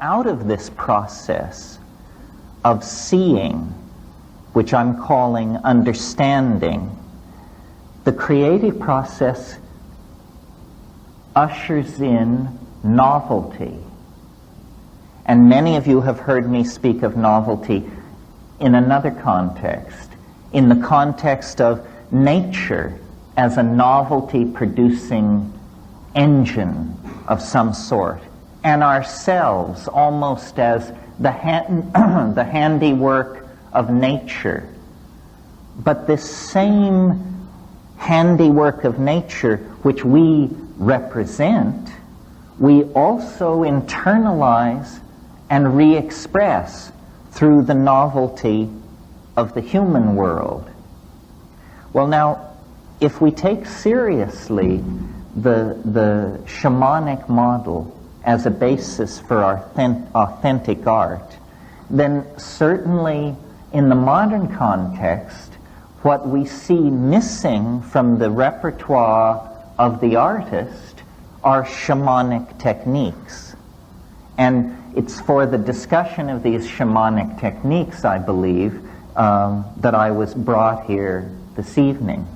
Out of this process of seeing, which I'm calling understanding, the creative process ushers in novelty. And many of you have heard me speak of novelty in another context, in the context of nature as a novelty-producing engine of some sort, and ourselves almost as the handiwork of nature. But this same handiwork of nature which we represent, we also internalize and re-express through the novelty of the human world. Well, now, if we take seriously the shamanic model as a basis for our authentic art, then certainly in the modern context, what we see missing from the repertoire of the artist are shamanic techniques. And it's for the discussion of these shamanic techniques, I believe, that I was brought here this evening.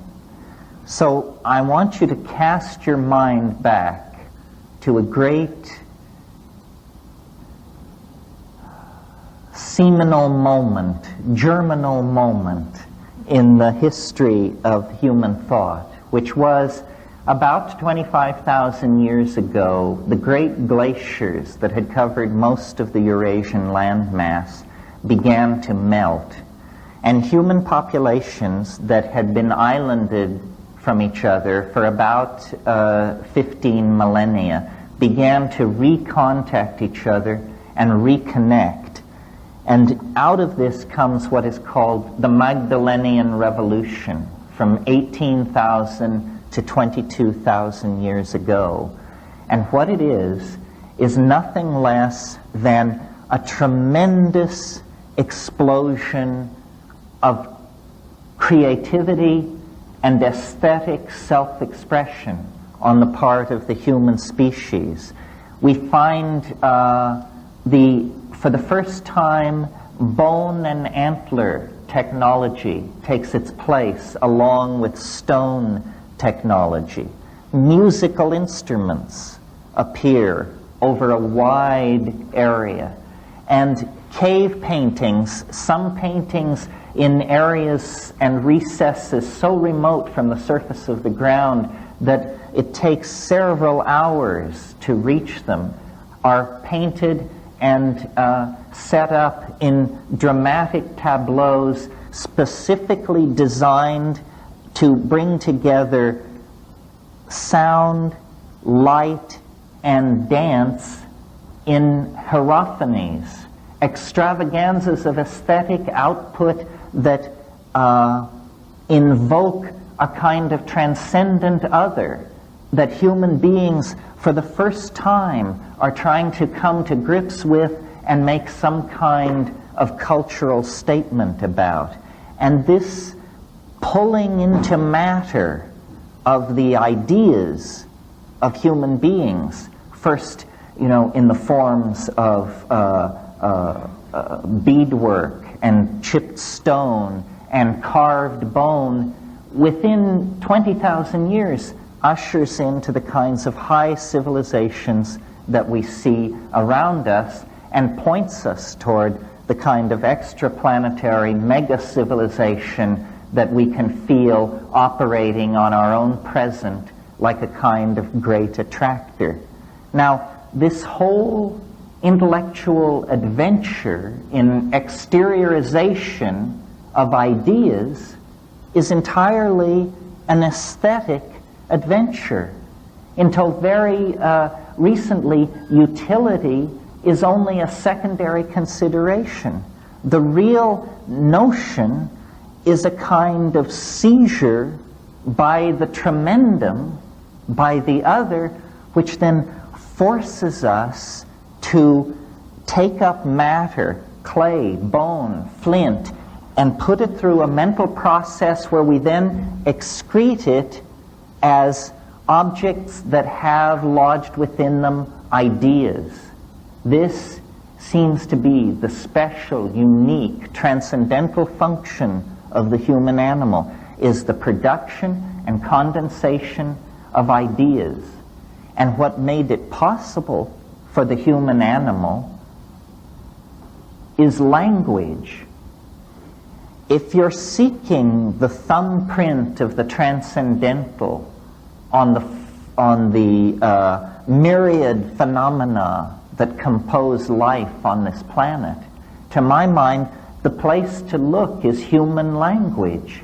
So I want you to cast your mind back to a great seminal moment, germinal moment in the history of human thought, which was about 25,000 years ago. The great glaciers that had covered most of the Eurasian landmass began to melt, and human populations that had been islanded from each other for about 15 millennia began to recontact each other and reconnect. And out of this comes what is called the Magdalenian Revolution from 18,000 to 22,000 years ago. And what it is nothing less than a tremendous explosion of creativity and aesthetic self-expression on the part of the human species. We find for the first time, bone and antler technology takes its place along with stone technology. Musical instruments appear over a wide area. And cave paintings, some paintings in areas and recesses so remote from the surface of the ground that it takes several hours to reach them, are painted and set up in dramatic tableaus specifically designed to bring together sound, light, and dance in hierophanies, extravaganzas of aesthetic output that invoke a kind of transcendent other that human beings for the first time are trying to come to grips with and make some kind of cultural statement about. And this pulling into matter of the ideas of human beings, first, in the forms of beadwork and chipped stone and carved bone, within 20,000 years ushers into the kinds of high civilizations that we see around us and points us toward the kind of extraplanetary mega-civilization that we can feel operating on our own present like a kind of great attractor. Now, this whole intellectual adventure in exteriorization of ideas is entirely an aesthetic adventure. Until very recently, utility is only a secondary consideration. The real notion is a kind of seizure by the tremendum, by the other, which then forces us to take up matter, clay, bone, flint, and put it through a mental process where we then excrete it as objects that have lodged within them ideas. This seems to be the special, unique, transcendental function of the human animal, is the production and condensation of ideas. And what made it possible for the human animal is language. If you're seeking the thumbprint of the transcendental on the myriad phenomena that compose life on this planet, to my mind, the place to look is human language.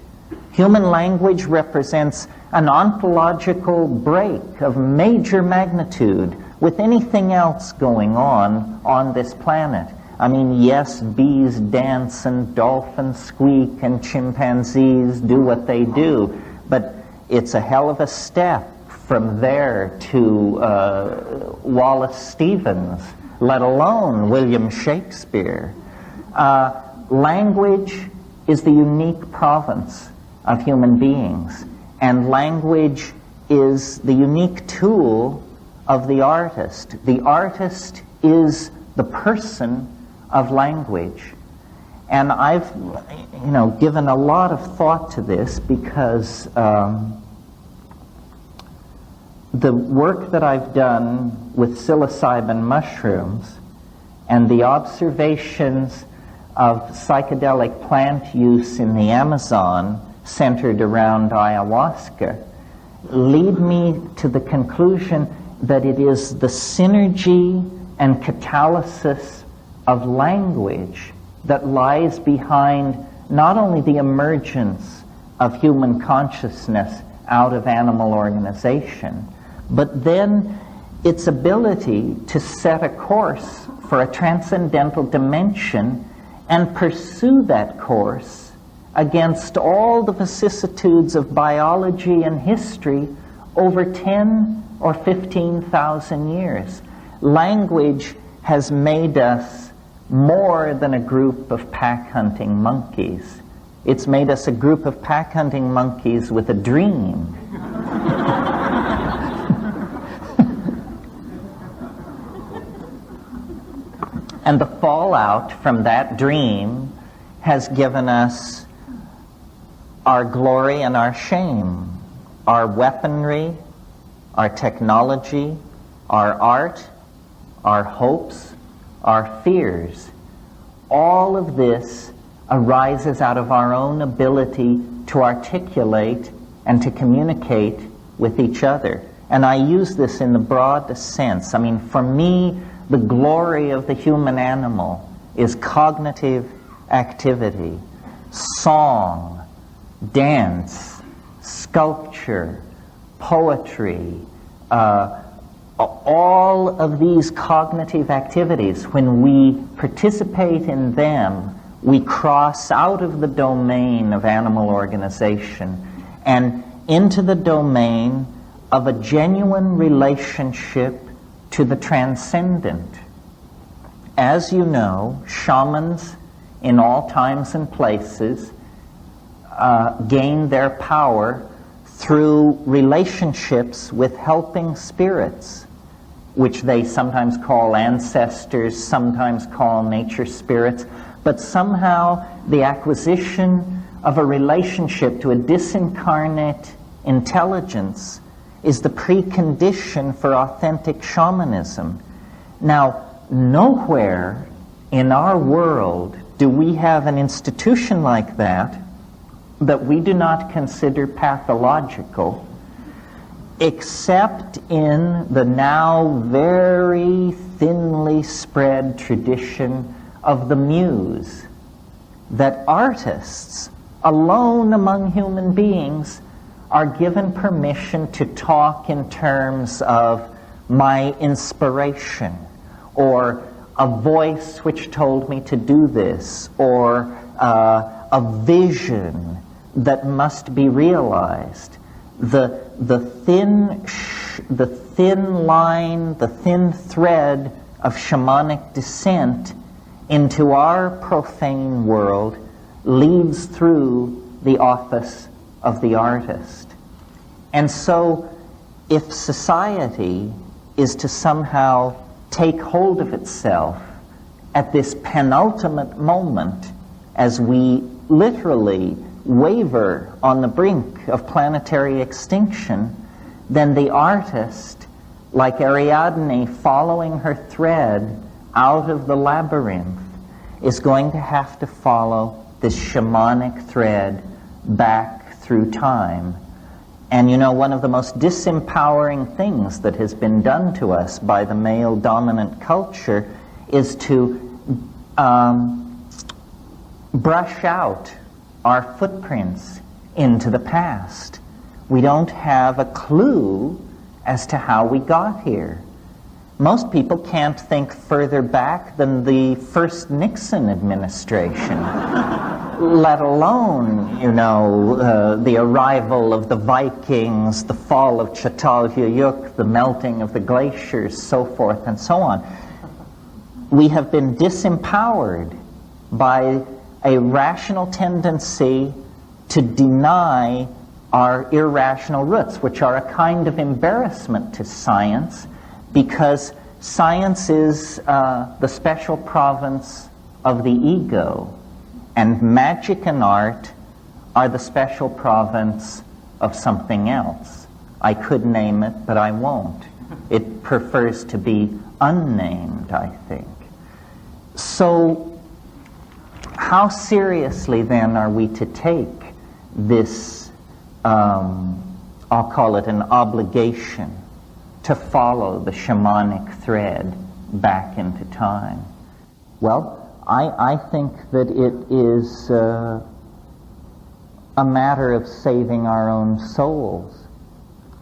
Human language represents an ontological break of major magnitude with anything else going on this planet. I mean, yes, bees dance and dolphins squeak and chimpanzees do what they do, but it's a hell of a step from there to Wallace Stevens, let alone William Shakespeare. Language is the unique province of human beings, and language is the unique tool of the artist. The artist is the person of language. And I've, given a lot of thought to this because the work that I've done with psilocybin mushrooms and the observations of psychedelic plant use in the Amazon centered around ayahuasca lead me to the conclusion that it is the synergy and catalysis of language that lies behind not only the emergence of human consciousness out of animal organization, but then its ability to set a course for a transcendental dimension and pursue that course against all the vicissitudes of biology and history over 10 or 15,000 years. Language has made us more than a group of pack-hunting monkeys. It's made us a group of pack-hunting monkeys with a dream. And the fallout from that dream has given us our glory and our shame, our weaponry, our technology, our art, our hopes, our fears. All of this arises out of our own ability to articulate and to communicate with each other. And I use this in the broadest sense. I mean, for me, the glory of the human animal is cognitive activity, song, dance, sculpture, poetry, all of these cognitive activities. When we participate in them, we cross out of the domain of animal organization and into the domain of a genuine relationship to the transcendent. As you know, shamans in all times and places gain their power through relationships with helping spirits, which they sometimes call ancestors, sometimes call nature spirits, but somehow the acquisition of a relationship to a disincarnate intelligence is the precondition for authentic shamanism. Now, nowhere in our world do we have an institution like that we do not consider pathological, except in the now very thinly spread tradition of the muse, that artists alone among human beings are given permission to talk in terms of my inspiration, or a voice which told me to do this, or a vision that must be realized. The thin line, the thin thread of shamanic descent into our profane world leads through the office of the artist. And so, if society is to somehow take hold of itself at this penultimate moment, as we literally waver on the brink of planetary extinction, then the artist, like Ariadne following her thread out of the labyrinth, is going to have to follow this shamanic thread back through time. And you know, one of the most disempowering things that has been done to us by the male-dominant culture is to brush out our footprints into the past. We don't have a clue as to how we got here. Most people can't think further back than the first Nixon administration, let alone, you know, the arrival of the Vikings, the fall of Çatalhöyük, the melting of the glaciers, so forth and so on. We have been disempowered by a rational tendency to deny our irrational roots, which are a kind of embarrassment to science, because science is the special province of the ego, and magic and art are the special province of something else. I could name it, but I won't. It prefers to be unnamed, I think. So, how seriously then are we to take this, I'll call it an obligation, to follow the shamanic thread back into time? Well, I think that it is a matter of saving our own souls,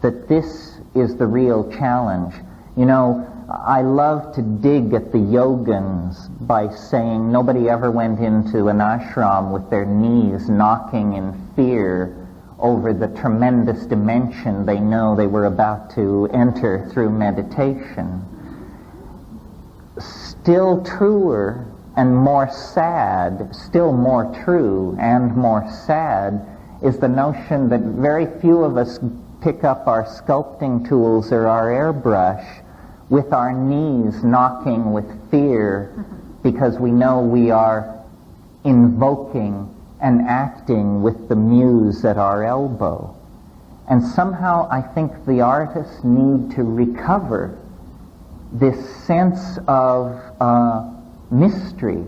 that this is the real challenge. You know, I love to dig at the yogins by saying nobody ever went into an ashram with their knees knocking in fear over the tremendous dimension they know they were about to enter through meditation. Still truer and more sad, still more true and more sad, is the notion that very few of us pick up our sculpting tools or our airbrush with our knees knocking with fear, because we know we are invoking and acting with the muse at our elbow. And somehow I think the artists need to recover this sense of mystery